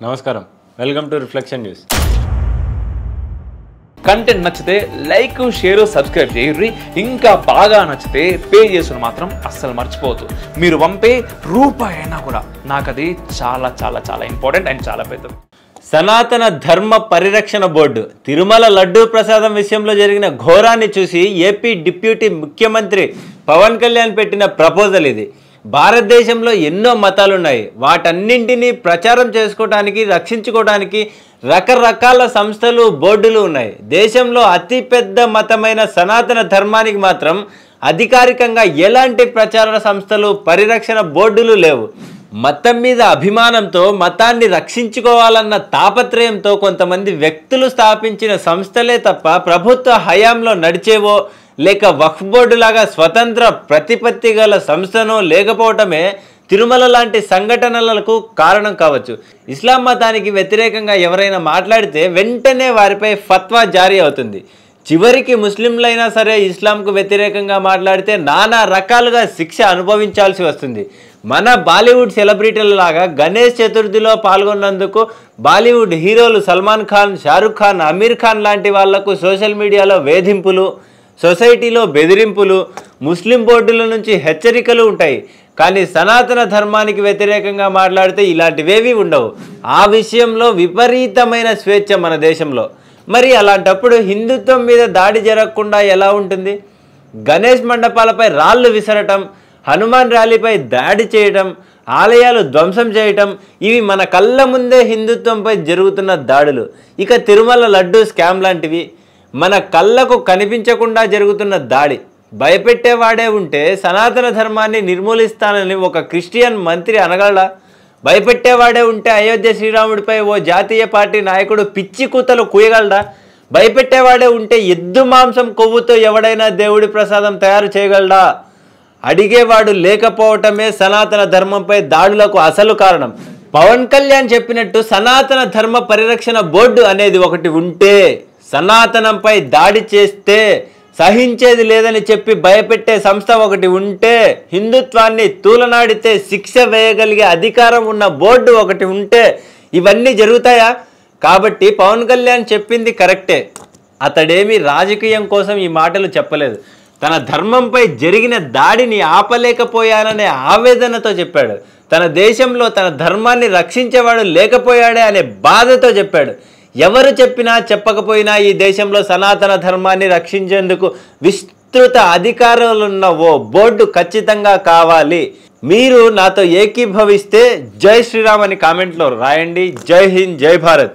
నమస్కారం, welcome to reflection news. Content నచ్చితే like, share, subscribe చేయండి. ఇంకా బాగా నచ్చితే పే చేసుకుని మాత్రం అస్సలు మర్చిపోవద్దు. మీరు పంపే రూపాయి అయినా కూడా నాకు అది చాలా చాలా చాలా ఇంపార్టెంట్ అండ్ చాలా పెద్దది. సనాతన ధర్మ పరిరక్షణ బోర్డు తిరుమల లడ్డూ ప్రసాదం విషయంలో జరిగిన ఘోరాన్ని చూసి ఏపీ డిప్యూటీ ముఖ్యమంత్రి పవన్ కళ్యాణ్ పెట్టిన ప్రపోజల్ ఇది. భారతదేశంలో ఎన్నో మతాలు ఉన్నాయి. వాటన్నింటినీ ప్రచారం చేసుకోవడానికి, రక్షించుకోవడానికి రకరకాల సంస్థలు, బోర్డులు ఉన్నాయి. దేశంలో అతిపెద్ద మతమైన సనాతన ధర్మానికి మాత్రం అధికారికంగా ఎలాంటి ప్రచార సంస్థలు, పరిరక్షణ బోర్డులు లేవు. మతం మీద అభిమానంతో, మతాన్ని రక్షించుకోవాలన్న తాపత్రయంతో కొంతమంది వ్యక్తులు స్థాపించిన సంస్థలే తప్ప ప్రభుత్వ హయాంలో నడిచేవో లేక వక్ఫ్ బోర్డు లాగా స్వతంత్ర ప్రతిపత్తి గల సంస్థనో లేకపోవటమే తిరుమల లాంటి సంఘటనలకు కారణం కావచ్చు. ఇస్లాం మతానికి వ్యతిరేకంగా ఎవరైనా మాట్లాడితే వెంటనే వారిపై ఫత్వా జారీ అవుతుంది. చివరికి ముస్లింలైనా సరే ఇస్లాంకు వ్యతిరేకంగా మాట్లాడితే నానా రకాలుగా శిక్ష అనుభవించాల్సి వస్తుంది. మన బాలీవుడ్ సెలబ్రిటీల లాగా గణేష్ చతుర్థిలో పాల్గొన్నందుకు బాలీవుడ్ హీరోలు సల్మాన్ ఖాన్, షారుఖ్ ఖాన్, అమీర్ ఖాన్ లాంటి వాళ్లకు సోషల్ మీడియాలో వేధింపులు, సొసైటీలో బెదిరింపులు, ముస్లిం బోర్డుల నుంచి హెచ్చరికలు ఉంటాయి. కానీ సనాతన ధర్మానికి వ్యతిరేకంగా మాట్లాడితే ఇలాంటివేవి ఉండవు. ఆ విషయంలో విపరీతమైన స్వేచ్ఛ మన దేశంలో. మరి అలాంటప్పుడు హిందుత్వం మీద దాడి జరగకుండా ఎలా ఉంటుంది? గణేష్ మండపాలపై రాళ్ళు విసరటం, హనుమాన్ ర్యాలీపై దాడి చేయటం, ఆలయాలు ధ్వంసం చేయటం, ఇవి మన కళ్ళ ముందే హిందుత్వంపై జరుగుతున్న దాడులు. ఇక తిరుమల లడ్డూ స్కామ్ లాంటివి మన కళ్ళకు కనిపించకుండా జరుగుతున్న దాడి. భయపెట్టేవాడే ఉంటే సనాతన ధర్మాన్ని నిర్మూలిస్తానని ఒక క్రిస్టియన్ మంత్రి అనగలడా? భయపెట్టేవాడే ఉంటే అయోధ్య శ్రీరాముడిపై ఓ జాతీయ పార్టీ నాయకుడు పిచ్చి కూతలు కూయగలడా? భయపెట్టేవాడే ఉంటే ఎద్దు మాంసం కొవ్వుతో ఎవడైనా దేవుడి ప్రసాదం తయారు చేయగలడా? అడిగేవాడు లేకపోవటమే సనాతన ధర్మంపై దాడులకు అసలు కారణం. పవన్ కళ్యాణ్ చెప్పినట్టు సనాతన ధర్మ పరిరక్షణ బోర్డు అనేది ఒకటి ఉంటే, సనాతనంపై దాడి చేస్తే సహించేది లేదని చెప్పి భయపెట్టే సంస్థ ఒకటి ఉంటే, హిందుత్వాన్ని తూలనాడితే శిక్ష వేయగలిగే అధికారం ఉన్న బోర్డు ఒకటి ఉంటే ఇవన్నీ జరుగుతాయా? కాబట్టి పవన్ కళ్యాణ్ చెప్పింది కరెక్టే. అతడేమీ రాజకీయం కోసం ఈ మాటలు చెప్పలేదు. తన ధర్మంపై జరిగిన దాడిని ఆపలేకపోయాననే ఆవేదనతో చెప్పాడు. తన దేశంలో తన ధర్మాన్ని రక్షించేవాడు లేకపోయాడే అనే బాధతో చెప్పాడు. ఎవరు చెప్పినా చెప్పకపోయినా ఈ దేశంలో సనాతన ధర్మాన్ని రక్షించేందుకు విస్తృత అధికారాలున్న ఓ బోర్డు ఖచ్చితంగా కావాలి. మీరు నాతో ఏకీభవిస్తే జై శ్రీరామ్ అని కామెంట్లో రాయండి. జై హింద్, జై భారత్.